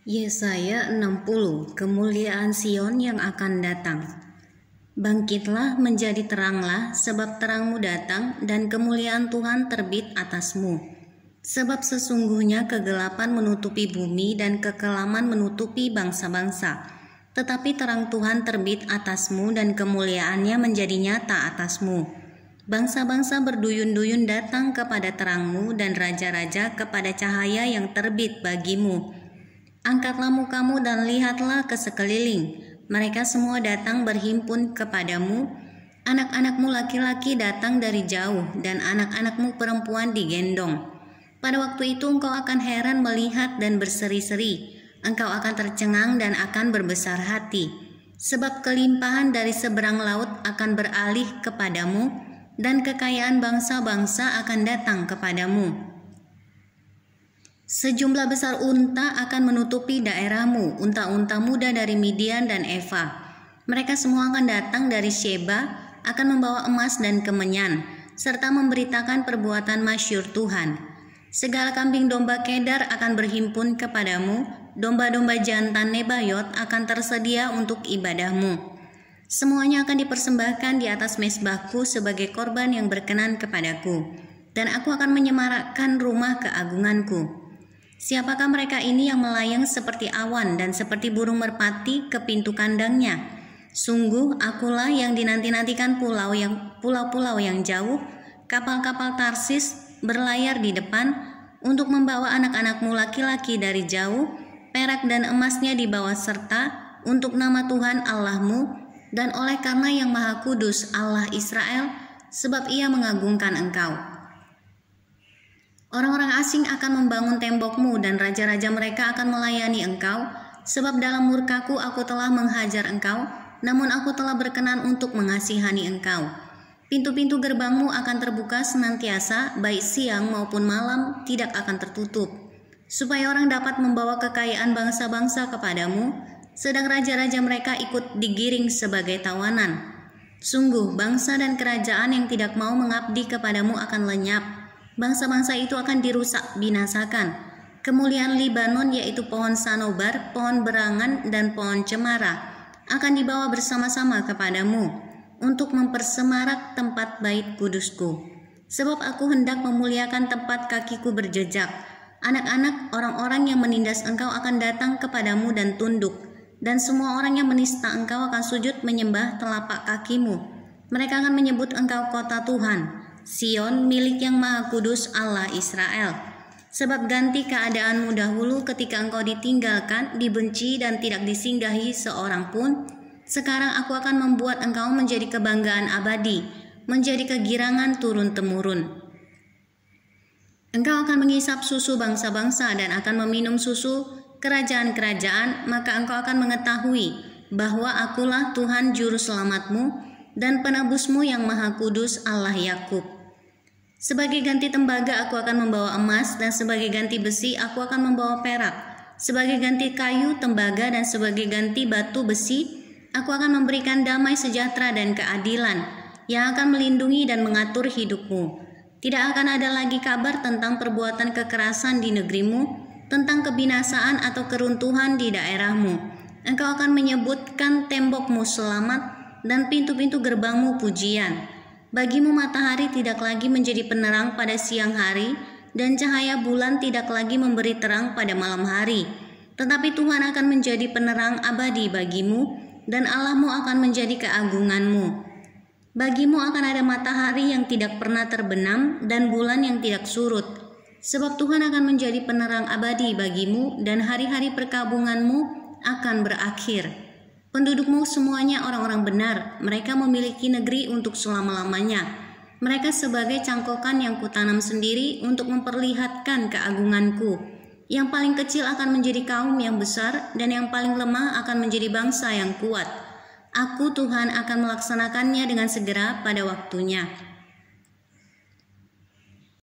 Yesaya 60, kemuliaan Sion yang akan datang. Bangkitlah menjadi teranglah, sebab terangmu datang dan kemuliaan Tuhan terbit atasmu. Sebab sesungguhnya kegelapan menutupi bumi dan kekelaman menutupi bangsa-bangsa. Tetapi terang Tuhan terbit atasmu dan kemuliaannya menjadi nyata atasmu. Bangsa-bangsa berduyun-duyun datang kepada terangmu dan raja-raja kepada cahaya yang terbit bagimu. Angkatlah mukamu dan lihatlah ke sekeliling. Mereka semua datang berhimpun kepadamu. Anak-anakmu laki-laki datang dari jauh dan anak-anakmu perempuan digendong. Pada waktu itu engkau akan heran melihat dan berseri-seri. Engkau akan tercengang dan akan berbesar hati. Sebab kelimpahan dari seberang laut akan beralih kepadamu dan kekayaan bangsa-bangsa akan datang kepadamu. Sejumlah besar unta akan menutupi daerahmu, unta-unta muda dari Midian dan Eva. Mereka semua akan datang dari Sheba, akan membawa emas dan kemenyan, serta memberitakan perbuatan masyhur Tuhan. Segala kambing domba Kedar akan berhimpun kepadamu, domba-domba jantan Nebayot akan tersedia untuk ibadahmu. Semuanya akan dipersembahkan di atas mezbahku sebagai korban yang berkenan kepadaku, dan aku akan menyemarakkan rumah keagunganku. Siapakah mereka ini yang melayang seperti awan dan seperti burung merpati ke pintu kandangnya? Sungguh akulah yang dinanti-nantikan pulau-pulau yang jauh, kapal-kapal Tarsis berlayar di depan untuk membawa anak-anakmu laki-laki dari jauh, perak dan emasnya dibawa serta untuk nama Tuhan Allahmu dan oleh karena yang Maha Kudus Allah Israel, sebab Ia mengagungkan engkau. Orang-orang asing akan membangun tembokmu dan raja-raja mereka akan melayani engkau, sebab dalam murkaku aku telah menghajar engkau, namun aku telah berkenan untuk mengasihani engkau. Pintu-pintu gerbangmu akan terbuka senantiasa, baik siang maupun malam tidak akan tertutup, supaya orang dapat membawa kekayaan bangsa-bangsa kepadamu, sedang raja-raja mereka ikut digiring sebagai tawanan. Sungguh bangsa dan kerajaan yang tidak mau mengabdi kepadamu akan lenyap. Bangsa-bangsa itu akan dirusak binasakan. Kemuliaan Libanon yaitu pohon sanobar, pohon berangan, dan pohon cemara akan dibawa bersama-sama kepadamu untuk mempersemarak tempat bait kudusku. Sebab aku hendak memuliakan tempat kakiku berjejak. Anak-anak orang-orang yang menindas engkau akan datang kepadamu dan tunduk, dan semua orang yang menista engkau akan sujud menyembah telapak kakimu. Mereka akan menyebut engkau kota Tuhan, Sion milik yang Maha Kudus Allah Israel. Sebab ganti keadaanmu dahulu ketika engkau ditinggalkan, dibenci dan tidak disinggahi seorang pun. Sekarang aku akan membuat engkau menjadi kebanggaan abadi, menjadi kegirangan turun-temurun. Engkau akan mengisap susu bangsa-bangsa dan akan meminum susu kerajaan-kerajaan, maka engkau akan mengetahui bahwa akulah Tuhan juru selamatmu dan penebusmu yang Maha Kudus Allah Yakub. Sebagai ganti tembaga aku akan membawa emas, dan sebagai ganti besi aku akan membawa perak. Sebagai ganti kayu, tembaga, dan sebagai ganti batu besi, aku akan memberikan damai sejahtera dan keadilan yang akan melindungi dan mengatur hidupmu. Tidak akan ada lagi kabar tentang perbuatan kekerasan di negerimu, tentang kebinasaan atau keruntuhan di daerahmu. Engkau akan menyebutkan tembokmu selamat dan pintu-pintu gerbangmu pujian. Bagimu matahari tidak lagi menjadi penerang pada siang hari, dan cahaya bulan tidak lagi memberi terang pada malam hari. Tetapi Tuhan akan menjadi penerang abadi bagimu, dan Allahmu akan menjadi keagunganmu. Bagimu akan ada matahari yang tidak pernah terbenam, dan bulan yang tidak surut. Sebab Tuhan akan menjadi penerang abadi bagimu, dan hari-hari perkabunganmu akan berakhir. Pendudukmu semuanya orang-orang benar, mereka memiliki negeri untuk selama-lamanya. Mereka sebagai cangkokan yang kutanam sendiri untuk memperlihatkan keagunganku. Yang paling kecil akan menjadi kaum yang besar, dan yang paling lemah akan menjadi bangsa yang kuat. Aku Tuhan akan melaksanakannya dengan segera pada waktunya.